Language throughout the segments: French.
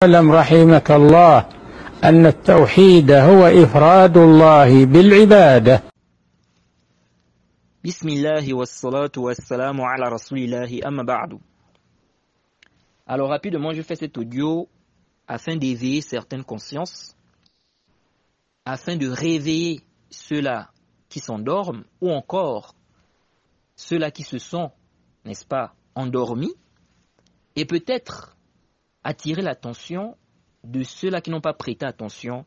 اعلم رحمك الله أن التوحيد هو إفراد الله بالعبادة. بسم الله والصلاة والسلام على رسول الله أما بعد. Alors rapidement, je fais cet audio afin d'éveiller certaines consciences, afin de réveiller ceux-là qui s'endorment ou encore ceux-là qui se sont, n'est-ce pas, endormis, et peut-être attirer l'attention de ceux-là qui n'ont pas prêté attention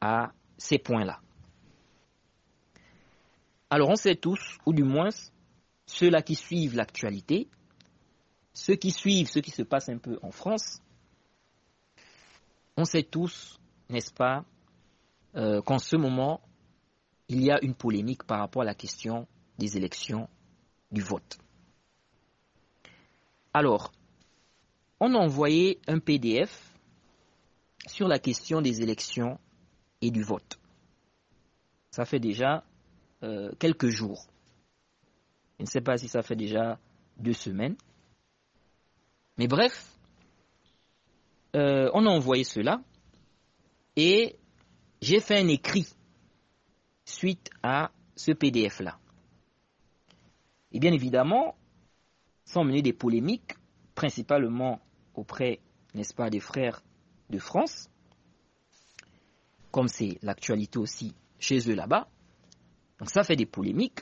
à ces points-là. Alors on sait tous, ou du moins ceux-là qui suivent l'actualité, ceux qui suivent ce qui se passe un peu en France, on sait tous, n'est-ce pas, qu'en ce moment, il y a une polémique par rapport à la question des élections, du vote. Alors, on a envoyé un PDF sur la question des élections et du vote. Ça fait déjà quelques jours. Je ne sais pas si ça fait déjà 2 semaines. Mais bref, on a envoyé cela et j'ai fait un écrit suite à ce PDF-là. Et bien évidemment, sans mener des polémiques, principalement auprès, n'est-ce pas, des frères de France, comme c'est l'actualité aussi chez eux là-bas. Donc ça fait des polémiques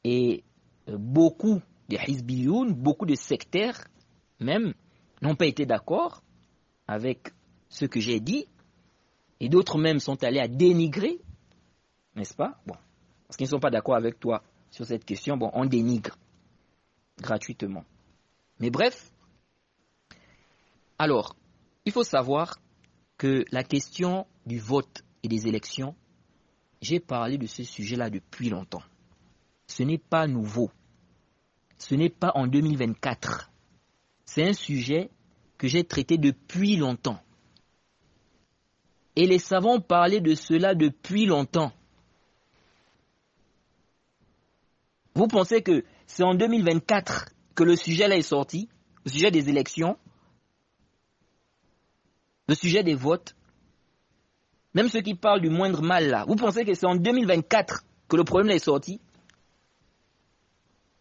et beaucoup de hizbiyoun, beaucoup de sectaires même, n'ont pas été d'accord avec ce que j'ai dit et d'autres même sont allés à dénigrer, n'est-ce pas? Bon, parce qu'ils ne sont pas d'accord avec toi sur cette question, bon, on dénigre gratuitement. Mais bref, alors, il faut savoir que la question du vote et des élections, j'ai parlé de ce sujet-là depuis longtemps. Ce n'est pas nouveau. Ce n'est pas en 2024. C'est un sujet que j'ai traité depuis longtemps. Et les savants parlaient de cela depuis longtemps. Vous pensez que c'est en 2024 que le sujet-là est sorti, le sujet des élections, le sujet des votes, même ceux qui parlent du moindre mal là, vous pensez que c'est en 2024 que le problème là est sorti?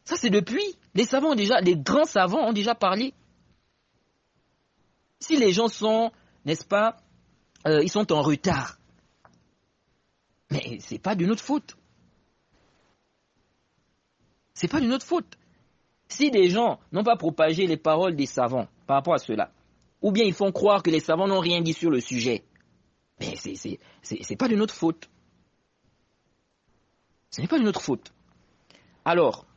Ça c'est depuis. Les savants ont déjà, les grands savants ont déjà parlé. Si les gens sont, n'est-ce pas, ils sont en retard, mais c'est pas de notre faute. C'est pas de notre faute. Si des gens n'ont pas propagé les paroles des savants par rapport à cela, ou bien ils font croire que les savants n'ont rien dit sur le sujet, mais c'est pas de notre faute. Ce n'est pas de notre faute. Alors,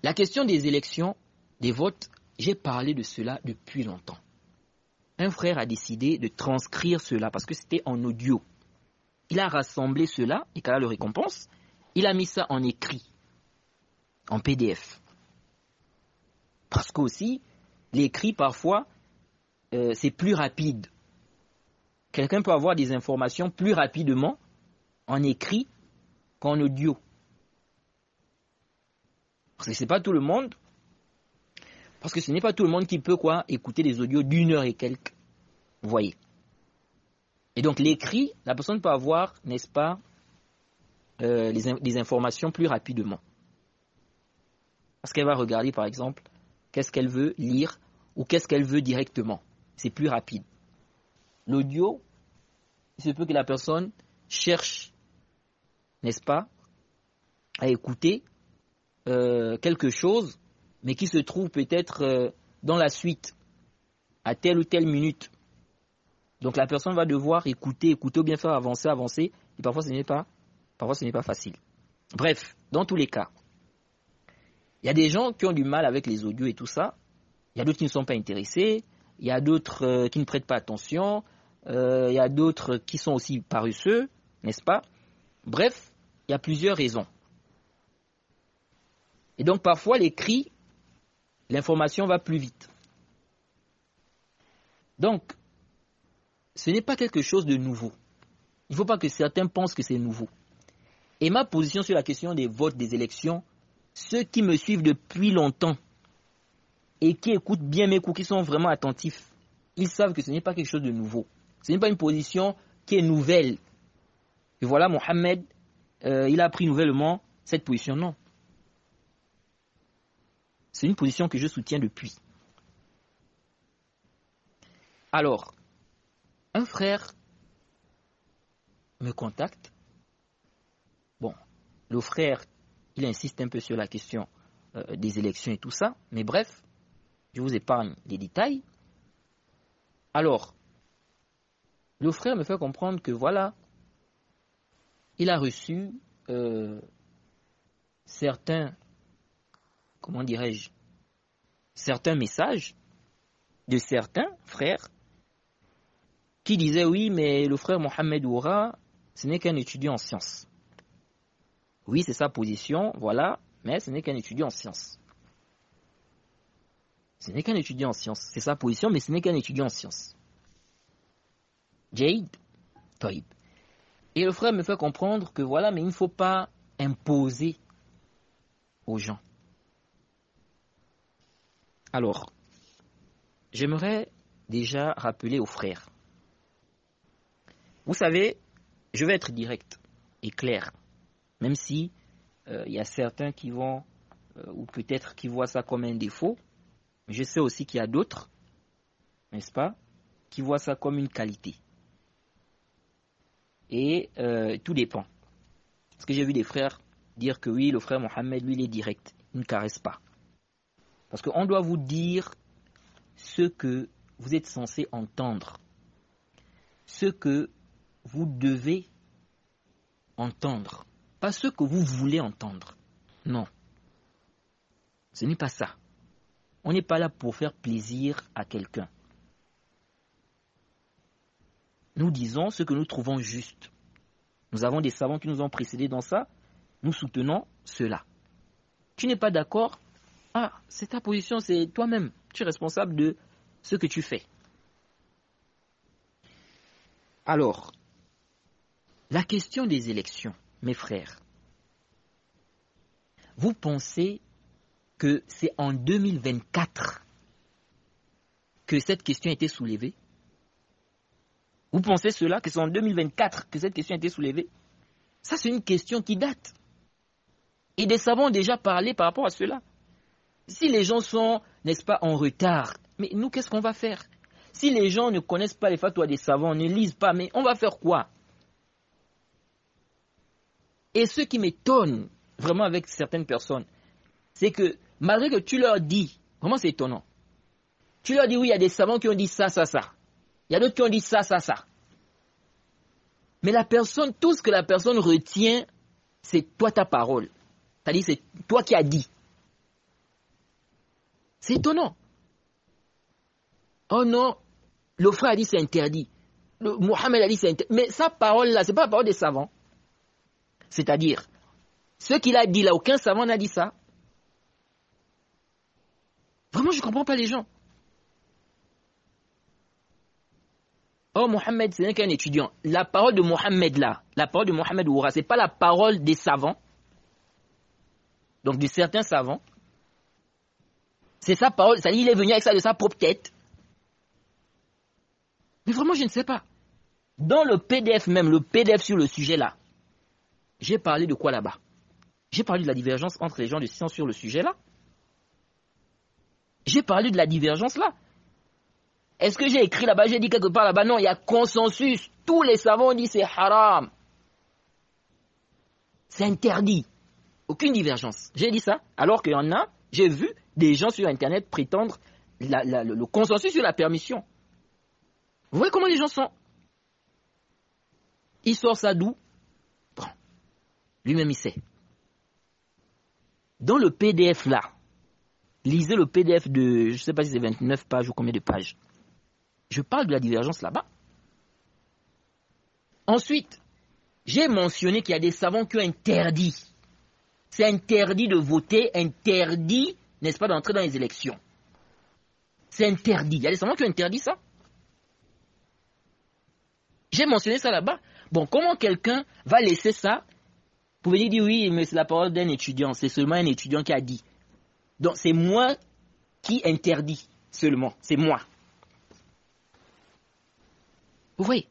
la question des élections, des votes, j'ai parlé de cela depuis longtemps. Un frère a décidé de transcrire cela parce que c'était en audio. Il a rassemblé cela, et qu'à le récompense, il a mis ça en écrit, en PDF. Parce qu'aussi, l'écrit parfois, c'est plus rapide. Quelqu'un peut avoir des informations plus rapidement en écrit qu'en audio. Parce que ce n'est pas tout le monde. Parce que ce n'est pas tout le monde qui peut écouter des audios d'1 heure et quelques. Vous voyez. Et donc l'écrit, la personne peut avoir, n'est-ce pas, des informations plus rapidement. Parce qu'elle va regarder par exemple, qu'est-ce qu'elle veut lire ou qu'est-ce qu'elle veut directement. C'est plus rapide. L'audio, il se peut que la personne cherche, n'est-ce pas, à écouter quelque chose, mais qui se trouve peut-être dans la suite, à telle ou telle minute. Donc la personne va devoir écouter ou bien faire avancer, et parfois ce n'est pas facile. Bref, dans tous les cas, il y a des gens qui ont du mal avec les audios et tout ça, il y a d'autres qui ne sont pas intéressés, il y a d'autres qui ne prêtent pas attention, il y a d'autres qui sont aussi paresseux, n'est-ce pas? Bref, il y a plusieurs raisons. Et donc parfois l'écrit, l'information va plus vite. Donc, ce n'est pas quelque chose de nouveau. Il ne faut pas que certains pensent que c'est nouveau. Et ma position sur la question des votes, des élections, ceux qui me suivent depuis longtemps et qui écoutent bien mes cours, qui sont vraiment attentifs, ils savent que ce n'est pas quelque chose de nouveau. Ce n'est pas une position qui est nouvelle. Et voilà, Mohammed, il a pris nouvellement cette position. Non. C'est une position que je soutiens depuis. Alors, un frère me contacte. Bon, le frère, il insiste un peu sur la question des élections et tout ça. Mais bref, je vous épargne les détails. Alors, le frère me fait comprendre que voilà, il a reçu certains, comment dirais-je, certains messages de certains frères qui disaient oui, mais le frère Mohamed Oura, ce n'est qu'un étudiant en sciences. Oui, c'est sa position, voilà, mais ce n'est qu'un étudiant en sciences. Ce n'est qu'un étudiant en sciences. C'est sa position, mais ce n'est qu'un étudiant en sciences. Jade, Taïb. Et le frère me fait comprendre que voilà, mais il ne faut pas imposer aux gens. Alors, j'aimerais déjà rappeler aux frères. Vous savez, je vais être direct et clair, même si il y a certains qui vont, ou peut-être qui voient ça comme un défaut, mais je sais aussi qu'il y a d'autres, n'est-ce pas, qui voient ça comme une qualité. Et tout dépend. Parce que j'ai vu des frères dire que oui, le frère Mohamed, lui, il est direct, il ne caresse pas. Parce qu'on doit vous dire ce que vous êtes censé entendre, ce que vous devez entendre, pas ce que vous voulez entendre. Non, ce n'est pas ça. On n'est pas là pour faire plaisir à quelqu'un. Nous disons ce que nous trouvons juste. Nous avons des savants qui nous ont précédés dans ça. Nous soutenons cela. Tu n'es pas d'accord? Ah, c'est ta position, c'est toi-même. Tu es responsable de ce que tu fais. Alors, la question des élections, mes frères. Vous pensez que c'est en 2024 que cette question a été soulevée? Vous pensez cela, que c'est en 2024 que cette question a été soulevée? Ça, c'est une question qui date. Et des savants ont déjà parlé par rapport à cela. Si les gens sont, n'est-ce pas, en retard, mais nous, qu'est-ce qu'on va faire? Si les gens ne connaissent pas les fatwas des savants, ne lisent pas, mais on va faire quoi? Et ce qui m'étonne vraiment avec certaines personnes, c'est que malgré que tu leur dis, vraiment c'est étonnant, tu leur dis oui, il y a des savants qui ont dit ça, ça, ça. Il y a d'autres qui ont dit ça, ça, ça. Mais la personne, tout ce que la personne retient, c'est toi ta parole. C'est-à-dire c'est toi qui as dit. C'est étonnant. Oh non, le frère a dit c'est interdit. Mohamed a dit c'est interdit. Mais sa parole-là, ce n'est pas la parole des savants. C'est-à-dire, ce qu'il a dit là, aucun savant n'a dit ça. Vraiment, je ne comprends pas les gens. Oh, Mohamed, ce n'est qu'un étudiant. La parole de Mohamed là, la parole de Mohamed Oura, ce n'est pas la parole des savants. Donc, de certains savants. C'est sa parole, c'est-à-dire il est venu avec ça de sa propre tête. Mais vraiment, je ne sais pas. Dans le PDF même, le PDF sur le sujet là, j'ai parlé de quoi là-bas? J'ai parlé de la divergence entre les gens de science sur le sujet là. J'ai parlé de la divergence là. Est-ce que j'ai écrit là-bas, j'ai dit quelque part là-bas? Non, il y a consensus. Tous les savants ont dit c'est haram. C'est interdit. Aucune divergence. J'ai dit ça, alors qu'il y en a, j'ai vu des gens sur Internet prétendre le consensus sur la permission. Vous voyez comment les gens sont? Il sort ça d'où? Bon, lui-même il sait. Dans le PDF là, lisez le PDF de, je ne sais pas si c'est 29 pages ou combien de pages. Je parle de la divergence là-bas. Ensuite, j'ai mentionné qu'il y a des savants qui ont interdit. C'est interdit de voter, interdit, n'est-ce pas, d'entrer dans les élections. C'est interdit. Il y a des savants qui ont interdit ça. J'ai mentionné ça là-bas. Bon, comment quelqu'un va laisser ça pour venir dire oui, mais c'est la parole d'un étudiant. C'est seulement un étudiant qui a dit. Donc c'est moi qui interdit seulement. C'est moi. Vous voyez?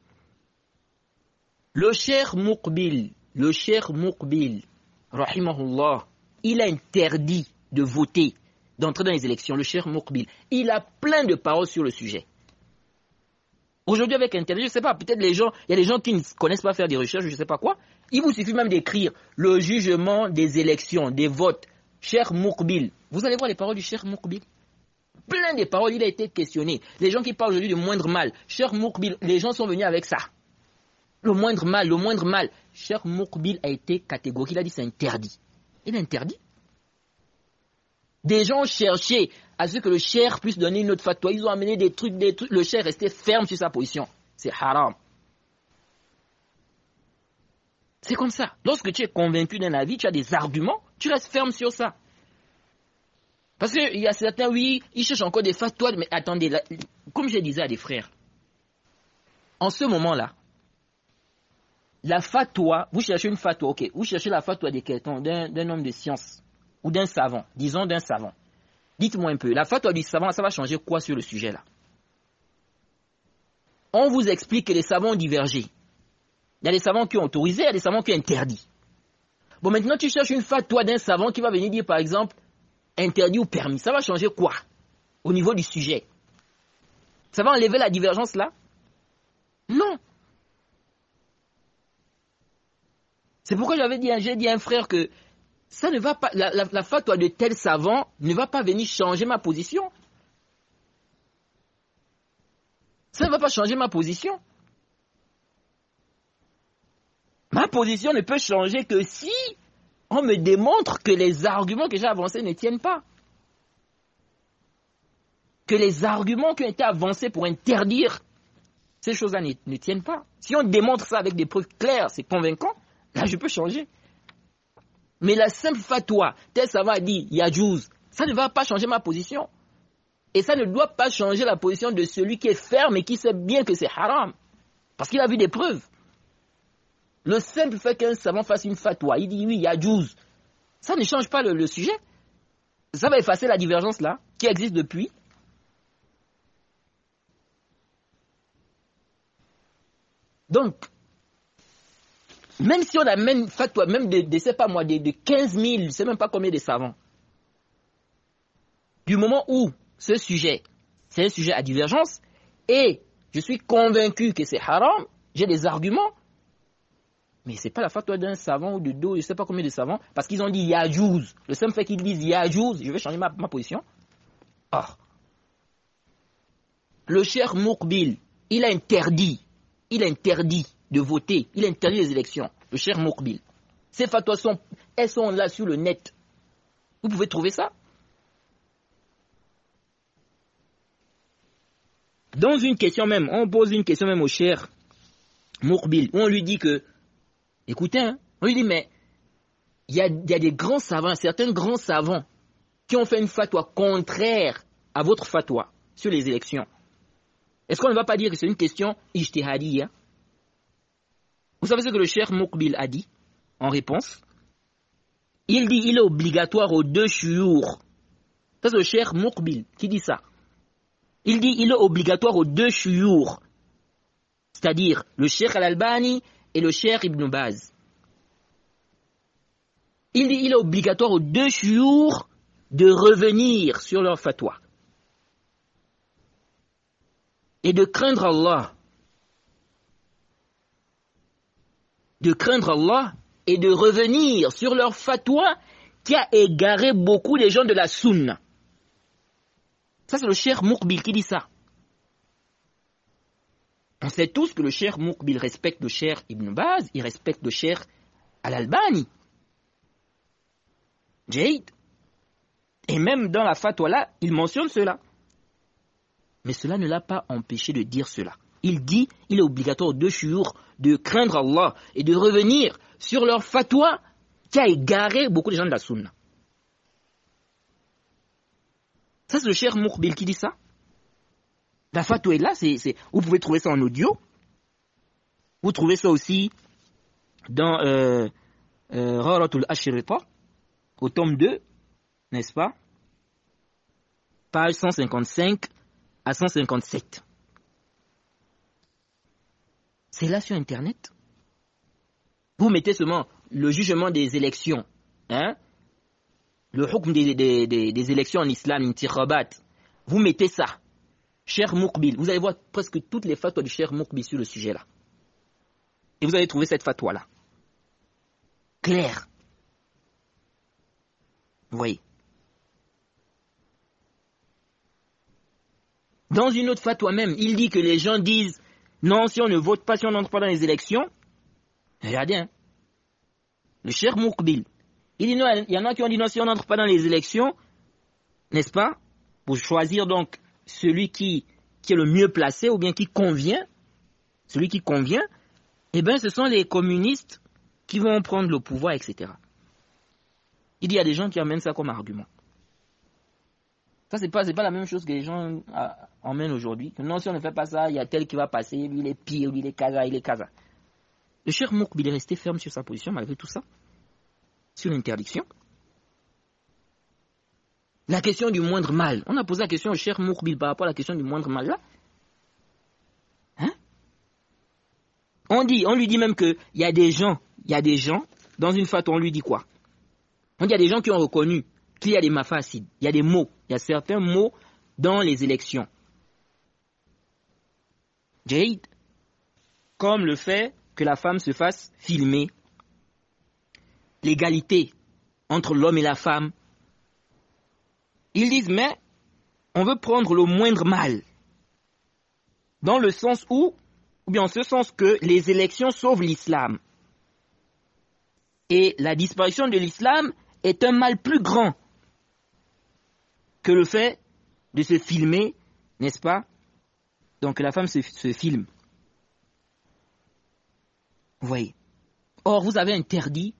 Le Cheikh Muqbil, rahimahullah, il a interdit de voter, d'entrer dans les élections. Le Cheikh Muqbil, il a plein de paroles sur le sujet. Aujourd'hui, avec Internet, je ne sais pas, peut-être il y a des gens qui ne connaissent pas faire des recherches, je ne sais pas quoi. Il vous suffit même d'écrire le jugement des élections, des votes. Cheikh Muqbil. Vous allez voir les paroles du Cheikh Muqbil. Plein de paroles, il a été questionné. Les gens qui parlent aujourd'hui du moindre mal. Cheikh Muqbil, les gens sont venus avec ça. Le moindre mal. Cheikh Muqbil a été catégorique. Il a dit c'est interdit. Il est interdit. Des gens cherchaient à ce que le cheikh puisse donner une autre fatwa. Ils ont amené des trucs. Le cheikh restait ferme sur sa position. C'est haram. C'est comme ça. Lorsque tu es convaincu d'un avis, tu as des arguments, tu restes ferme sur ça. Parce qu'il y a certains, oui, ils cherchent encore des fatwas. Mais attendez, là, comme je disais à des frères, en ce moment-là, la fatwa, vous cherchez une fatwa, ok, vous cherchez la fatwa de quelqu'un, d'un homme de science, ou d'un savant, disons d'un savant. Dites-moi un peu, la fatwa du savant, ça va changer quoi sur le sujet là? On vous explique que les savants ont divergé. Il y a des savants qui ont autorisé, il y a des savants qui ont interdit. Bon, maintenant tu cherches une fatwa d'un savant qui va venir dire par exemple interdit ou permis. Ça va changer quoi au niveau du sujet? Ça va enlever la divergence là? Non. C'est pourquoi j'ai dit à un frère que ça ne va pas, la fatwa de tel savant ne va pas venir changer ma position. Ça ne va pas changer ma position. Ma position ne peut changer que si on me démontre que les arguments que j'ai avancés ne tiennent pas. Que les arguments qui ont été avancés pour interdire ces choses-là ne tiennent pas. Si on démontre ça avec des preuves claires, c'est convaincant, là je peux changer. Mais la simple fatwa, tel savant a dit yajouz, ça ne va pas changer ma position. Et ça ne doit pas changer la position de celui qui est ferme et qui sait bien que c'est haram. Parce qu'il a vu des preuves. Le simple fait qu'un savant fasse une fatwa, il dit oui, yajouz, ça ne change pas le sujet. Ça va effacer la divergence là, qui existe depuis. Donc, même si on a même fatwa, même de sais pas moi, de 15 000, je ne sais même pas combien de savants, du moment où ce sujet, c'est un sujet à divergence, et je suis convaincu que c'est haram, j'ai des arguments, mais ce n'est pas la fatwa d'un savant ou de deux, je ne sais pas combien de savants, parce qu'ils ont dit yajouz. Le simple fait qu'ils disent yajouz, je vais changer ma position. Or, le Cheikh Muqbil, il a interdit de voter, il interdit les élections, le Cheikh Muqbil. Ces fatwas elles sont là sur le net. Vous pouvez trouver ça. Dans une question même, on pose une question même au Cheikh Muqbil, où on lui dit que, écoutez, hein, on lui dit, mais il y a des grands savants, certains grands savants, qui ont fait une fatwa contraire à votre fatwa sur les élections. Est-ce qu'on ne va pas dire que c'est une question ijtihadiyya? Vous savez ce que le Cheikh Muqbil a dit en réponse? Il dit il est obligatoire aux deux chouyours. Ça c'est le Cheikh Muqbil qui dit ça. Il dit il est obligatoire aux deux chouyours, c'est-à-dire le Cheikh Al-Albani et le Cheikh Ibn Baz. Il dit il est obligatoire aux deux chouyours de revenir sur leur fatwa et de craindre Allah. Et de revenir sur leur fatwa qui a égaré beaucoup les gens de la sunna. Ça c'est le Cheikh Muqbil qui dit ça. On sait tous que le Cheikh Muqbil respecte le Cheikh Ibn Baz, il respecte le Cheikh Al-Albani. Jaïd. Et même dans la fatwa là, il mentionne cela. Mais cela ne l'a pas empêché de dire cela. Il dit, il est obligatoire aux deux chouyours de craindre Allah et de revenir sur leur fatwa qui a égaré beaucoup de gens de la sunna. Ça c'est le Cheikh Muqbil qui dit ça. La fatwa est là, vous pouvez trouver ça en audio. Vous trouvez ça aussi dans Gharatul Ashrita, au tome 2, n'est-ce pas? page 155 à 157. C'est là sur Internet. Vous mettez seulement le jugement des élections, hein? Le hukm des élections en islam, intikhabat. Vous mettez ça. Cheikh Moukbil, vous allez voir presque toutes les fatwas du Cheikh Moukbil sur le sujet-là. Et vous allez trouver cette fatwa-là. Claire. Vous voyez. Dans une autre fatwa même, il dit que les gens disent non, si on ne vote pas, si on n'entre pas dans les élections. Regardez, hein. Le Cheikh Moukbil, il dit non, il y en a qui ont dit non, si on n'entre pas dans les élections, n'est-ce pas, pour choisir donc celui qui est le mieux placé ou bien qui convient, celui qui convient, eh bien ce sont les communistes qui vont prendre le pouvoir, etc. Il dit il y a des gens qui amènent ça comme argument. Ça, c'est pas la même chose que les gens emmènent aujourd'hui. Non, si on ne fait pas ça, il y a tel qui va passer, lui il est pire, lui il est kaza, il est kaza. Le Cheikh Moukbil est resté ferme sur sa position malgré tout ça, sur l'interdiction. La question du moindre mal. On a posé la question au Cheikh Moukbil par rapport à la question du moindre mal là. Hein? On lui dit même qu'il y a des gens, dans une fatwa on lui dit quoi? On dit il y a des gens qui ont reconnu qu'il y a des mafacides, il y a des mots, il y a certains mots dans les élections. Jade, comme le fait que la femme se fasse filmer, l'égalité entre l'homme et la femme. Ils disent, mais on veut prendre le moindre mal, dans le sens où, ou bien en ce sens que les élections sauvent l'islam. Et la disparition de l'islam est un mal plus grand que le fait de se filmer, n'est-ce pas? Donc la femme se filme. Vous voyez. Or, vous avez interdit,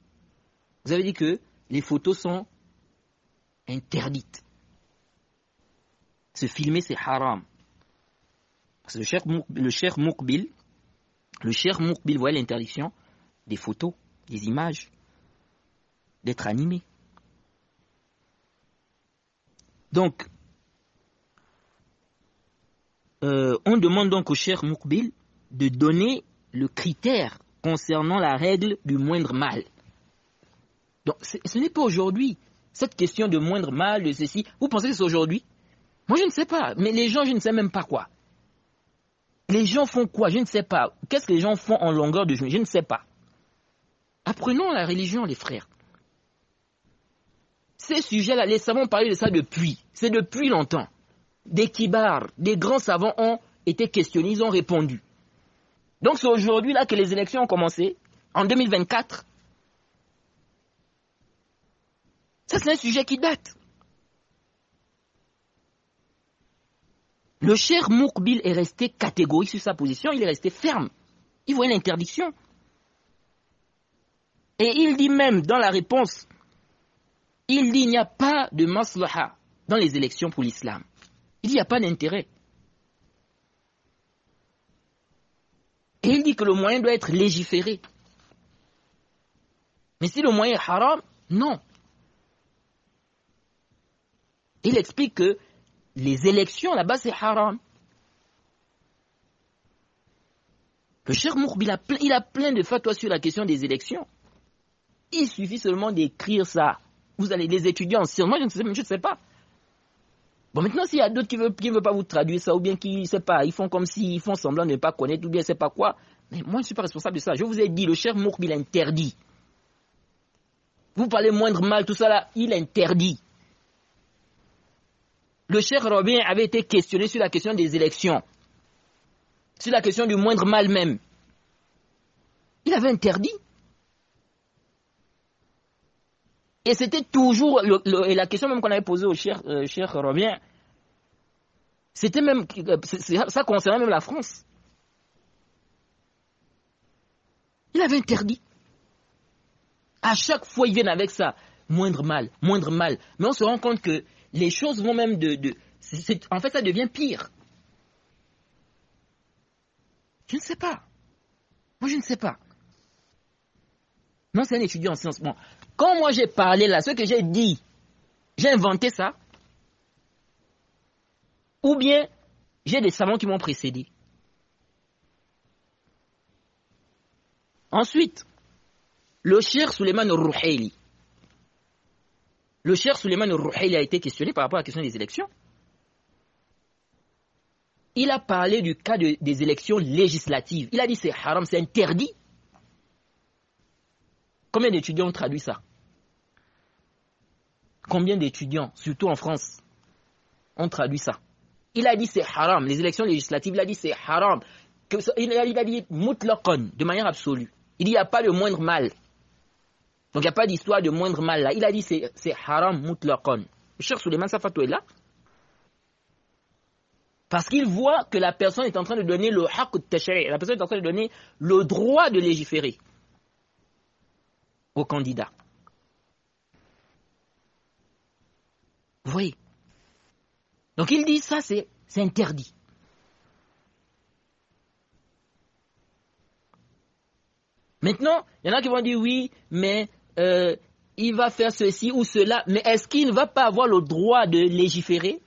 vous avez dit que les photos sont interdites. Se filmer, c'est haram. Parce que le Cheikh Moukbil, voyait l'interdiction des photos, des images, d'être animé. Donc, on demande donc au Cheikh Moukbil de donner le critère concernant la règle du moindre mal. Donc, ce n'est pas aujourd'hui. Cette question de moindre mal, de ceci, vous pensez que c'est aujourd'hui? Moi, je ne sais pas. Mais les gens, je ne sais même pas quoi. Les gens font quoi? Je ne sais pas. Qu'est-ce que les gens font en longueur de journée? Je ne sais pas. Apprenons la religion, les frères. Ces sujets-là, les savants parlaient de ça depuis. C'est depuis longtemps. Des kibars, des grands savants ont été questionnés, ils ont répondu. Donc c'est aujourd'hui là que les élections ont commencé, en 2024. Ça c'est un sujet qui date. Le Cheikh Moukbil est resté catégorique sur sa position, il est resté ferme. Il voyait l'interdiction. Et il dit même dans la réponse, il dit il n'y a pas de maslaha dans les élections pour l'islam. Il dit il n'y a pas d'intérêt. Et il dit que le moyen doit être légiféré. Mais si le moyen est haram, non. Il explique que les élections là-bas c'est haram. Le Cheikh Moukbil il a plein de fatwas sur la question des élections. Il suffit seulement d'écrire ça. Vous allez les étudier en sciences. Moi je ne sais pas. Bon, maintenant, s'il y a d'autres qui ne veulent pas vous traduire ça, ou bien qui, ne sais pas, ils font comme s'ils font semblant de ne pas connaître, ou bien je ne sais pas quoi, mais moi, je ne suis pas responsable de ça. Je vous ai dit, le Cheikh Moukbil interdit. Vous parlez moindre mal, tout ça là, il interdit. Le Cheikh Robin avait été questionné sur la question des élections, sur la question du moindre mal même. Il avait interdit. Et c'était toujours, et la question même qu'on avait posée au Cheikh Robin, c'était même, ça concernait même la France. Il avait interdit. À chaque fois, ils viennent avec ça. Moindre mal, moindre mal. Mais on se rend compte que les choses vont même en fait, ça devient pire. Je ne sais pas. Moi, je ne sais pas. Non, c'est un étudiant en sciences. Bon, quand moi j'ai parlé là, ce que j'ai dit, j'ai inventé ça. ou bien j'ai des savants qui m'ont précédé. Ensuite, le Cheikh Suleiman al-Ruhaili. Le Cheikh Suleiman al-Ruhaili a été questionné par rapport à la question des élections. Il a parlé du cas des élections législatives. Il a dit c'est haram, c'est interdit. Combien d'étudiants ont traduit ça? Combien d'étudiants, surtout en France, ont traduit ça? Il a dit c'est haram. Les élections législatives, il a dit c'est haram. Il a dit mutlaqan, de manière absolue. Il dit il n'y a pas de moindre mal. Donc il n'y a pas d'histoire de moindre mal là. Il a dit c'est haram mutlaqan. Le Cheikh Suleiman Safatou est là. Parce qu'il voit que la personne est en train de donner le haqq al-tashri', la personne est en train de donner le droit de légiférer au candidat. Vous voyez? Donc il dit ça c'est interdit. Maintenant, il y en a qui vont dire oui, mais il va faire ceci ou cela, mais est-ce qu'il ne va pas avoir le droit de légiférer?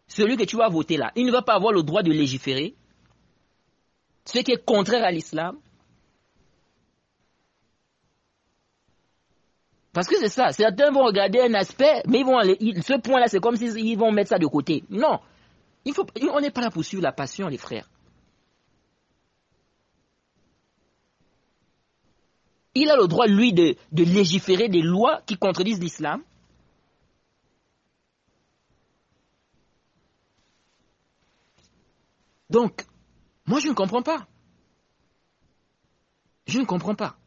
Celui que tu vas voter là, il ne va pas avoir le droit de légiférer, ce qui est contraire à l'islam. Parce que c'est ça, certains vont regarder un aspect, mais ce point-là, c'est comme s'ils vont mettre ça de côté. Non, on n'est pas là pour suivre la passion, les frères. Il a le droit, lui, de légiférer des lois qui contredisent l'islam. Donc, moi je ne comprends pas. Je ne comprends pas.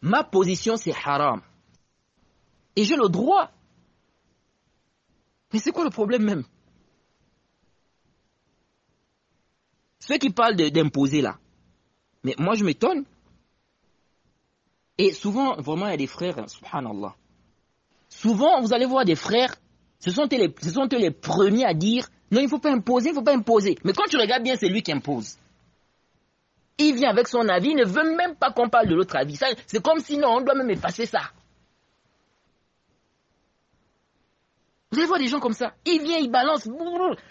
Ma position c'est haram. Et j'ai le droit. Mais c'est quoi le problème même? Ceux qui parlent d'imposer là. Mais moi je m'étonne. Et souvent, vraiment, il y a des frères, subhanallah. Souvent, vous allez voir des frères, ce sont eux les premiers à dire non, il ne faut pas imposer, il ne faut pas imposer. Mais quand tu regardes bien, c'est lui qui impose. Il vient avec son avis, il ne veut même pas qu'on parle de l'autre avis. C'est comme si non, on doit même effacer ça. Vous allez voir des gens comme ça. Il vient, il balance.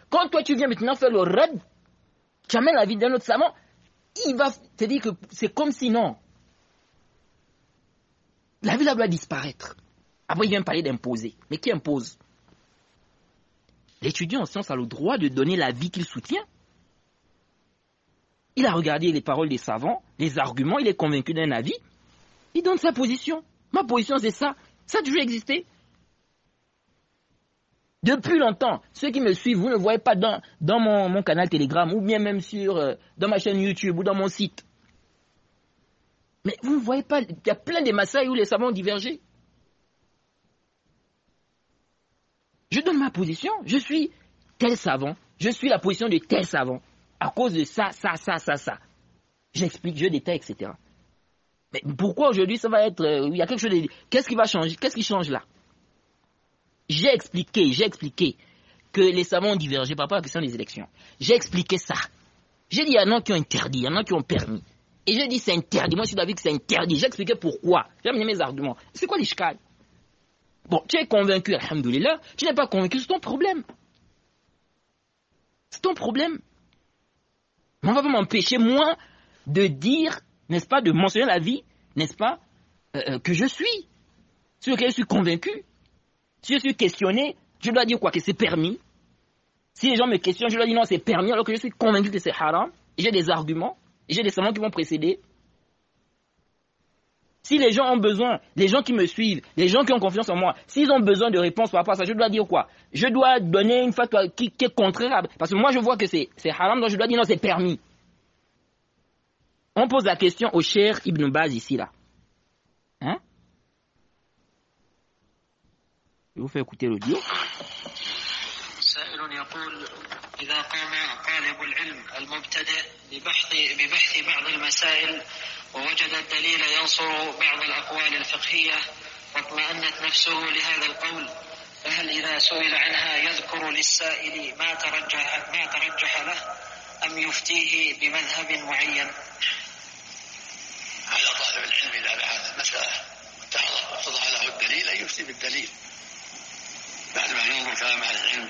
Quand toi tu viens maintenant faire le raid, tu amènes l'avis d'un autre savant, il va te dire que c'est comme si non. La vie là doit disparaître. Après il vient parler d'imposer. Mais qui impose? L'étudiant en sciences a le droit de donner l'avis qu'il soutient. Il a regardé les paroles des savants, les arguments, il est convaincu d'un avis. Il donne sa position. Ma position c'est ça. Ça a toujours existé. Depuis longtemps, ceux qui me suivent, vous ne voyez pas dans mon canal Telegram ou bien même dans ma chaîne YouTube ou dans mon site. Mais vous ne voyez pas, il y a plein de massailles où les savants ont divergé. Je donne ma position, je suis tel savant, je suis la position de tel savant, à cause de ça. J'explique, je détaille, etc. Mais pourquoi aujourd'hui ça va être, il y a quelque chose de... Qu'est-ce qui va changer? Qu'est-ce qui change là? J'ai expliqué que les savants ont divergé par rapport à la question des élections. J'ai expliqué ça. J'ai dit il y en a qui ont interdit, il y en a qui ont permis. Et j'ai dit c'est interdit, moi je suis d'avis que c'est interdit. J'ai expliqué pourquoi. J'ai amené mes arguments. C'est quoi l'ishkal? Bon, tu es convaincu, alhamdoulilah, tu n'es pas convaincu, c'est ton problème. C'est ton problème. Mais on va pas m'empêcher, moi, de dire, n'est-ce pas, de mentionner la vie, n'est-ce pas, que je suis, sur lequel je suis convaincu. Si je suis questionné, je dois dire quoi? Que c'est permis. Si les gens me questionnent, je dois dire non, c'est permis, alors que je suis convaincu que c'est haram. Et j'ai des arguments, et j'ai des savants qui vont précéder. Si les gens ont besoin, les gens qui me suivent, les gens qui ont confiance en moi, s'ils ont besoin de réponses par rapport à ça, je dois dire quoi? Je dois donner une fatwa qui est contraire. Parce que moi, je vois que c'est haram, donc je dois dire non, c'est permis. On pose la question au Cheikh Ibn Baz ici, là. Hein? Je vous fais écouter l'audio. إذا قام طالب العلم المبتدئ ببحث بعض المسائل ووجد الدليل ينصر بعض الأقوال الفقهية واطمأنت نفسه لهذا القول، فهل إذا سئل عنها يذكر للسائل ما ترجح له أم يفتيه بمذهب معين؟ على طالب العلم إذا بحث المسألة واتضح له الدليل أن يفتي بالدليل، ينظر كلام أهل العلم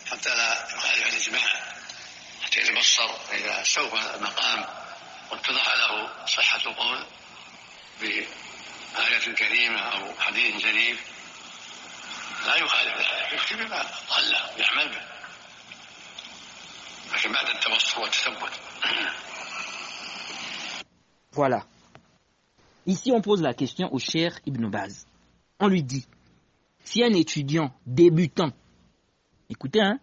حتى لا يخالف الإجماع، حتى يتبصر إذا استوفى المقام واتضح له صحة القول بآية كريمة أو حديث شريف لا يخالف ذلك، يفتي بما ظله يعمل به، لكن بعد التبصر والتثبت. Voilà. Ici, on pose la question au Cheikh Ibn Baz. On lui dit, si un étudiant débutant, écoutez, hein,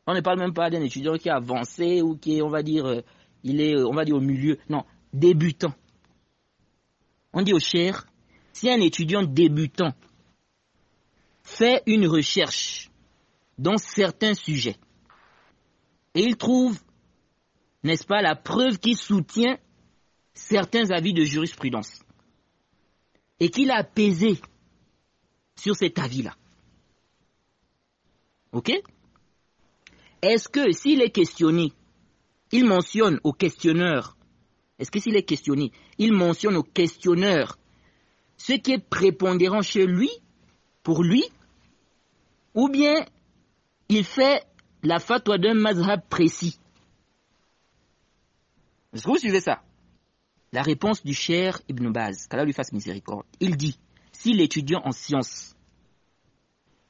on ne parle même pas d'un étudiant qui est avancé ou qui est, on va dire, il est, on va dire, au milieu. Non, débutant. On dit au Cheikh, si un étudiant débutant fait une recherche dans certains sujets et il trouve, n'est-ce pas, la preuve qui soutient certains avis de jurisprudence et qu'il a pesé sur cet avis-là. Ok? Est-ce que s'il est questionné, il mentionne au questionneur, est-ce que s'il est questionné, il mentionne au questionneur ce qui est prépondérant chez lui, pour lui, ou bien il fait la fatwa d'un mazhab précis? Est-ce que vous suivez ça? La réponse du Cheikh Ibn Baz, qu'Allah lui fasse miséricorde, il dit, si l'étudiant en sciences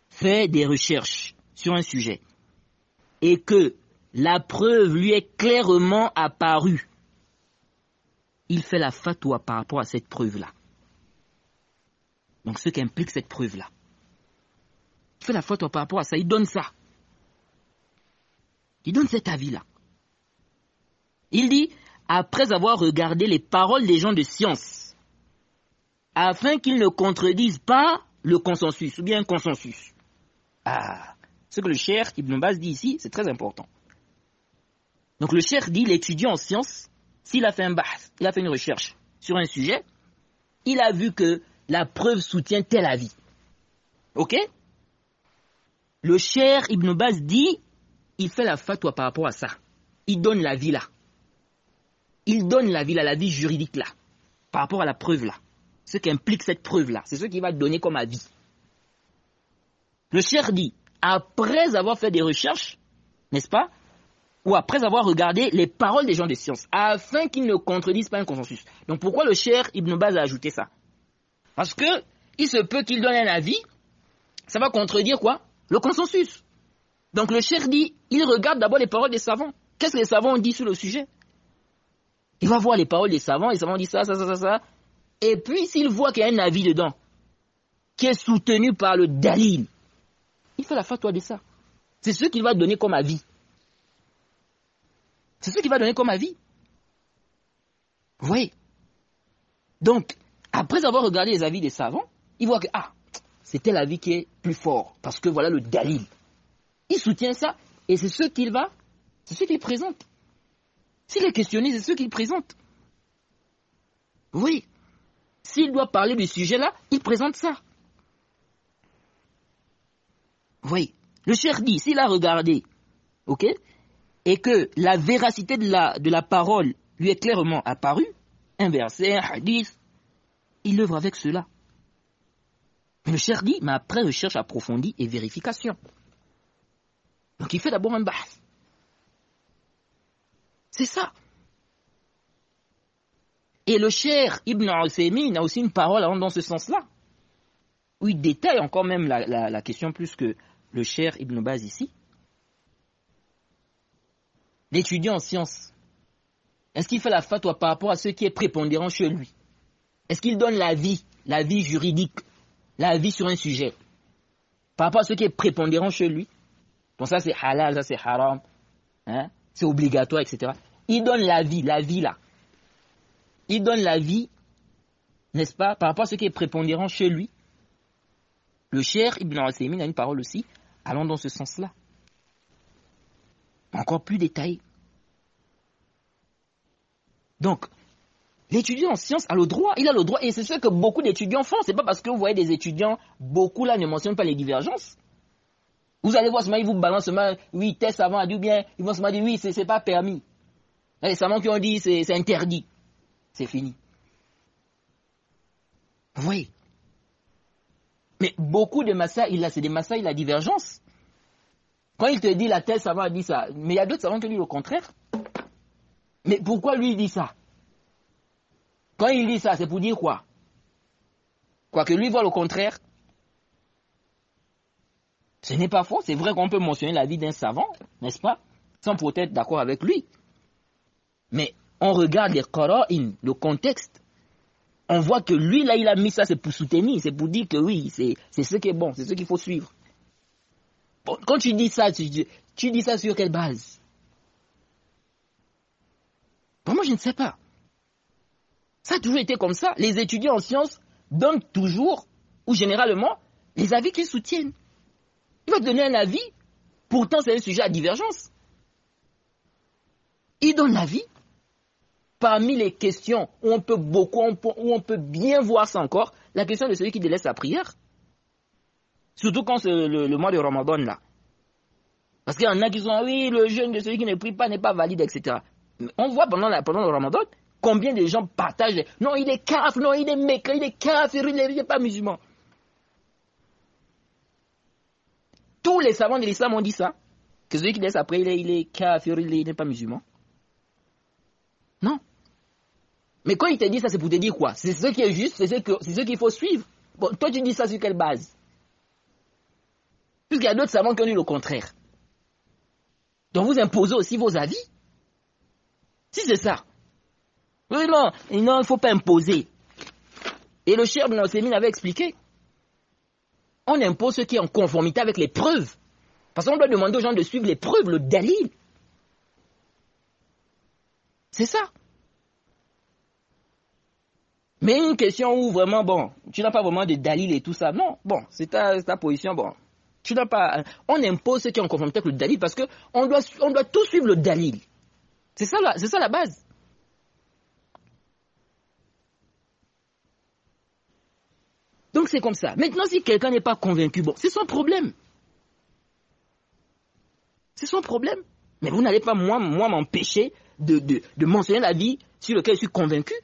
fait des recherches sur un sujet et que la preuve lui est clairement apparue, il fait la fatwa par rapport à cette preuve-là. Donc ce qu'implique cette preuve-là. Il fait la fatwa par rapport à ça, il donne ça. Il donne cet avis-là. Il dit, après avoir regardé les paroles des gens de science, afin qu'ils ne contredisent pas le consensus, ou bien un consensus. Ce que le Cheikh Ibn Baz dit ici, c'est très important. Donc le Cheikh dit, l'étudiant en sciences, s'il a fait un bahth, il a fait une recherche sur un sujet, il a vu que la preuve soutient tel avis. Ok? Le Cheikh Ibn Baz dit, il fait la fatwa par rapport à ça. Il donne l'avis là. Il donne l'avis là, l'avis juridique là, par rapport à la preuve là. Ce qu'implique cette preuve là, c'est ce qu'il va donner comme avis. Le Cheikh dit, après avoir fait des recherches, n'est-ce pas, ou après avoir regardé les paroles des gens de science, afin qu'ils ne contredisent pas un consensus. Donc pourquoi le Cheikh Ibn Baz a ajouté ça? Parce que il se peut qu'il donne un avis, ça va contredire quoi? Le consensus. Donc le Cheikh dit, il regarde d'abord les paroles des savants. Qu'est-ce que les savants ont dit sur le sujet? Il va voir les paroles des savants, les savants disent ça. Et puis s'il voit qu'il y a un avis dedans, qui est soutenu par le dalil, il fait la fatwa de ça. C'est ce qu'il va donner comme avis. C'est ce qu'il va donner comme avis. Vous voyez? Donc, après avoir regardé les avis des savants, il voit que, c'est tel avis qui est plus fort, parce que voilà le dalil. Il soutient ça, et c'est ce qu'il présente. S'il est questionné, c'est ce qu'il présente. Oui. S'il doit parler du sujet là, il présente ça. Oui. Le Cheikh dit, s'il a regardé, ok, et que la véracité de la parole lui est clairement apparue, un verset, un hadith, il œuvre avec cela. Mais le Cheikh dit, mais après recherche approfondie et vérification. Donc il fait d'abord un bahth. C'est ça. Et le Cheikh Ibn Uthaymin a aussi une parole dans ce sens-là, où il détaille encore même la question plus que le Cheikh Ibn Baz ici. L'étudiant en sciences, est-ce qu'il fait la fatwa par rapport à ce qui est prépondérant chez lui? Est-ce qu'il donne l'avis juridique, l'avis sur un sujet, par rapport à ce qui est prépondérant chez lui? Donc ça c'est halal, ça c'est haram, hein? C'est obligatoire, etc. Il donne l'avis là. Il donne l'avis, n'est-ce pas, par rapport à ce qui est prépondérant chez lui. Le Cheikh Ibn Uthaymin a une parole aussi, allant dans ce sens-là. Encore plus détaillé. Donc, l'étudiant en sciences a le droit, et c'est ce que beaucoup d'étudiants font. C'est pas parce que vous voyez des étudiants, beaucoup là ne mentionnent pas les divergences. Vous allez voir seulement, ils vous balancent seulement, oui, tel savant a dit bien, ils vont seulement dire, oui, c'est pas permis. Les savants qui ont dit, c'est interdit. C'est fini. Vous voyez? Mais beaucoup de masaïl, là, c'est des masaïl à divergence. Quand il te dit la tel savant a dit ça, mais il y a d'autres savants qui disent le contraire. Mais pourquoi lui il dit ça? Quand il dit ça, c'est pour dire quoi? Quoique lui voit le contraire. Ce n'est pas faux, c'est vrai qu'on peut mentionner la vie d'un savant, n'est-ce pas? Sans pour être d'accord avec lui. Mais on regarde les qara'in, le contexte. On voit que lui, là, il a mis ça, c'est pour soutenir, c'est pour dire que oui, c'est ce qui est bon, c'est ce qu'il faut suivre. Bon, quand tu dis ça, tu dis ça sur quelle base? Bon, moi, je ne sais pas. Ça a toujours été comme ça. Les étudiants en sciences donnent toujours, ou généralement, les avis qu'ils soutiennent. Il va te donner un avis, pourtant c'est un sujet à divergence. Il donne l'avis. Parmi les questions où on peut bien voir ça encore, la question de celui qui délaisse sa prière. Surtout quand c'est le mois de Ramadan là. Parce qu'il y en a qui sont, oui, le jeûne de celui qui ne prie pas n'est pas valide, etc. Mais on voit pendant le Ramadan, combien de gens partagent, non, il est kafir, non, il est mécréant, il est kafir, il n'est pas musulman. Tous les savants de l'islam ont dit ça, que celui qui laisse après, il est kafir, il n'est pas musulman. Non. Mais quand il te dit ça, c'est pour te dire quoi? C'est ce qui est juste, c'est ce qu'il faut suivre. Bon, toi, tu dis ça sur quelle base? Puisqu'il y a d'autres savants qui ont dit le contraire. Donc vous imposez aussi vos avis. Si c'est ça. Oui, non, il ne faut pas imposer. Et le Cheikh Ibn Ousaymin avait expliqué. On impose ce qui est en conformité avec les preuves. Parce qu'on doit demander aux gens de suivre les preuves, le dalil. C'est ça. Mais une question où vraiment, bon, tu n'as pas vraiment de dalil et tout ça. Non, bon, c'est ta position, bon. Tu n'as pas. On impose ce qui est en conformité avec le dalil parce qu'on doit tout suivre le dalil. C'est ça la base. Donc c'est comme ça. Maintenant, si quelqu'un n'est pas convaincu, bon, c'est son problème. C'est son problème. Mais vous n'allez pas, moi m'empêcher de mentionner la vie sur laquelle je suis convaincu.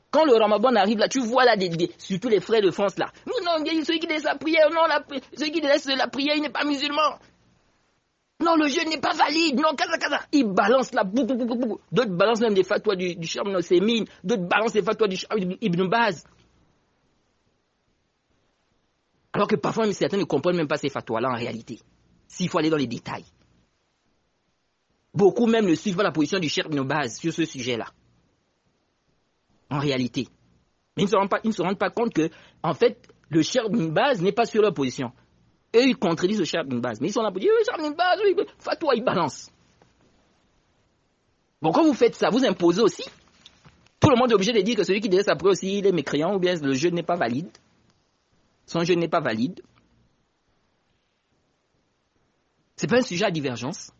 Quand le Ramadan arrive là, tu vois là, surtout les frères de France là. Non, celui qui délaisse la prière, non, celui qui délaisse la prière, il n'est pas musulman. Non, le jeûne n'est pas valide. Non, kaza. Ils balancent là, d'autres balancent même des fatwas du Cheikh Ibn Ousaymin, d'autres balancent des fatwas du Cheikh Ibn Baz. Alors que parfois, certains ne comprennent même pas ces fatwas-là en réalité. S'il faut aller dans les détails. Beaucoup même ne suivent pas la position du Cheikh Ibn Baz sur ce sujet-là. En réalité. Mais ils ne se rendent pas compte que, en fait, le Cheikh Ibn Baz n'est pas sur leur position. Eux, ils contredisent le Cheikh Ibn Baz. Mais ils sont là pour dire, oui, Cheikh Ibn Baz, oui, fatwa, ils balancent. Bon, quand vous faites ça, vous imposez aussi. Tout le monde est obligé de dire que celui qui délaisse après aussi, il est mécréant, ou bien le jeûne n'est pas valide. Son jeûne n'est pas valide. C'est pas un sujet à divergence.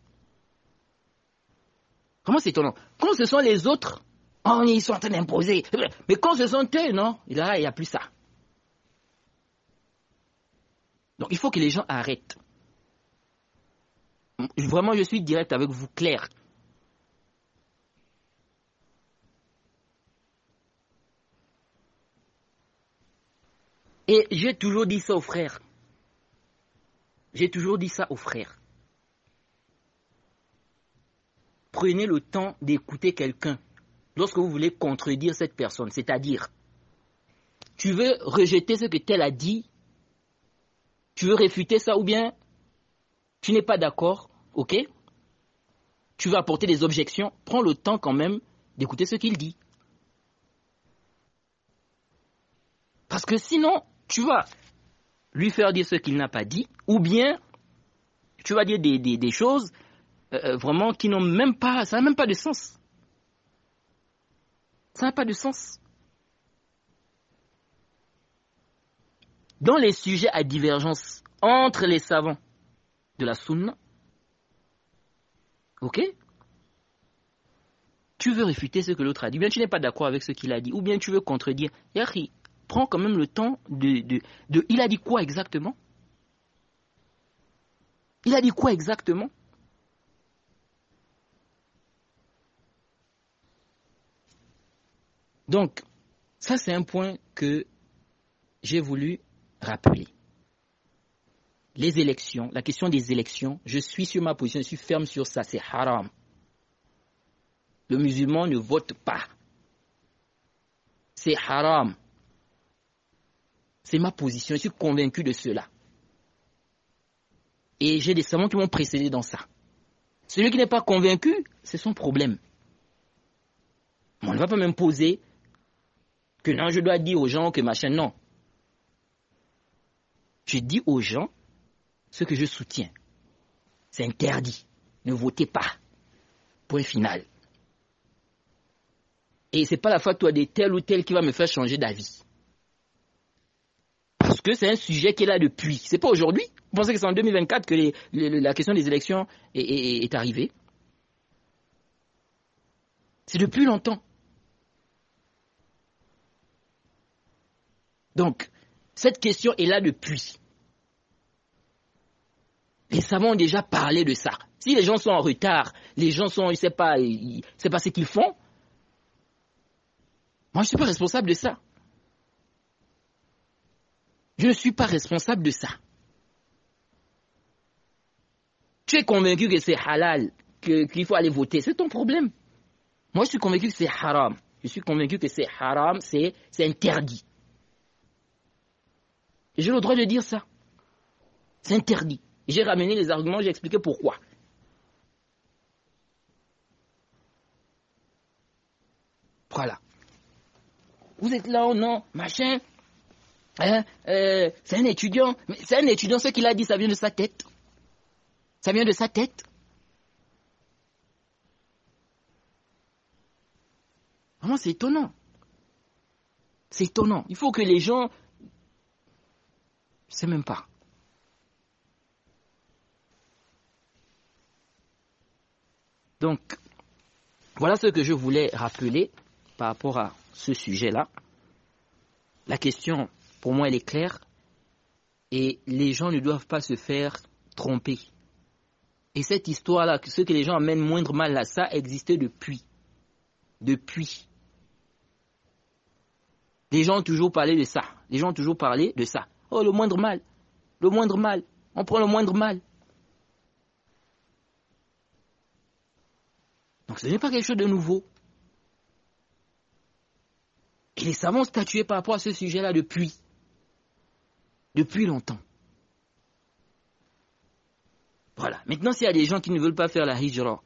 Comment c'est étonnant? Quand ce sont les autres, oh, ils sont en train d'imposer. Mais quand ce sont eux, non, là, il n'y a plus ça. Donc, il faut que les gens arrêtent. Vraiment, je suis direct avec vous, clair. Et j'ai toujours dit ça aux frères. Prenez le temps d'écouter quelqu'un lorsque vous voulez contredire cette personne. C'est-à-dire, tu veux rejeter ce que tel a dit, tu veux réfuter ça ou bien tu n'es pas d'accord, ok? Tu veux apporter des objections, prends le temps quand même d'écouter ce qu'il dit. Parce que sinon, tu vas lui faire dire ce qu'il n'a pas dit, ou bien tu vas dire des choses vraiment qui n'ont même pas, ça n'a même pas de sens. Ça n'a pas de sens. Dans les sujets à divergence entre les savants de la Sunna, ok? Tu veux réfuter ce que l'autre a dit, ou bien tu n'es pas d'accord avec ce qu'il a dit, ou bien tu veux contredire. Yahri, prends quand même le temps de il a dit quoi exactement? Il a dit quoi exactement? Donc, ça c'est un point que j'ai voulu rappeler. les élections, la question des élections, je suis sur ma position, je suis ferme sur ça, c'est haram. Le musulman ne vote pas. C'est haram. C'est ma position, je suis convaincu de cela. Et j'ai des savants qui m'ont précédé dans ça. Celui qui n'est pas convaincu, c'est son problème. On ne va pas m'imposer que non, je dois dire aux gens que machin, non. Je dis aux gens ce que je soutiens. C'est interdit. Ne votez pas. Point final. Et ce n'est pas la fatwa de tel ou tel qui va me faire changer d'avis. Parce que c'est un sujet qui est là depuis. Ce n'est pas aujourd'hui. Vous pensez que c'est en 2024 que la question des élections est arrivée? C'est depuis longtemps. Donc, cette question est là depuis. Les savants ont déjà parlé de ça. Si les gens sont en retard, les gens sont, c'est pas ce qu'ils font. Moi, je ne suis pas responsable de ça. Je ne suis pas responsable de ça. Tu es convaincu que c'est halal, qu'il faut aller voter, c'est ton problème. Moi, je suis convaincu que c'est haram. Je suis convaincu que c'est haram, c'est interdit. Et j'ai le droit de dire ça. C'est interdit. J'ai ramené les arguments, j'ai expliqué pourquoi. Voilà. Vous êtes là ou non, machin. C'est un étudiant. Mais c'est un étudiant, ce qu'il a dit, ça vient de sa tête. Ça vient de sa tête. Vraiment, c'est étonnant. C'est étonnant. Il faut que les gens... Je ne sais même pas. Donc, voilà ce que je voulais rappeler par rapport à ce sujet-là. La question, pour moi, elle est claire. Et les gens ne doivent pas se faire tromper. Et cette histoire-là, ce que les gens amènent moindre mal à ça, existait depuis. Depuis. Les gens ont toujours parlé de ça. Les gens ont toujours parlé de ça. Oh, le moindre mal. Le moindre mal. On prend le moindre mal. Donc ce n'est pas quelque chose de nouveau. Et les savants ont statué par rapport à ce sujet-là depuis longtemps. Voilà. Maintenant, s'il y a des gens qui ne veulent pas faire la hijra,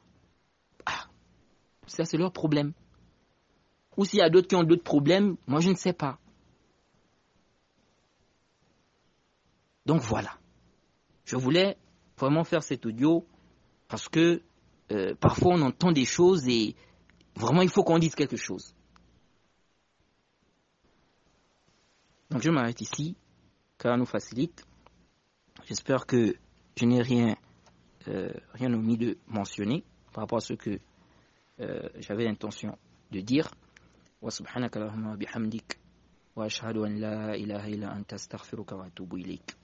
ça c'est leur problème. Ou s'il y a d'autres qui ont d'autres problèmes, moi je ne sais pas. Donc voilà. Je voulais vraiment faire cet audio parce que parfois on entend des choses et vraiment il faut qu'on dise quelque chose. Donc je m'arrête ici, car nous facilite. J'espère que je n'ai rien omis de mentionner par rapport à ce que j'avais l'intention de dire. Wa subhanaka Allahumma bihamdik wa ashhadu an la ilaha illa anta astaghfiruka wa atubu ilayk.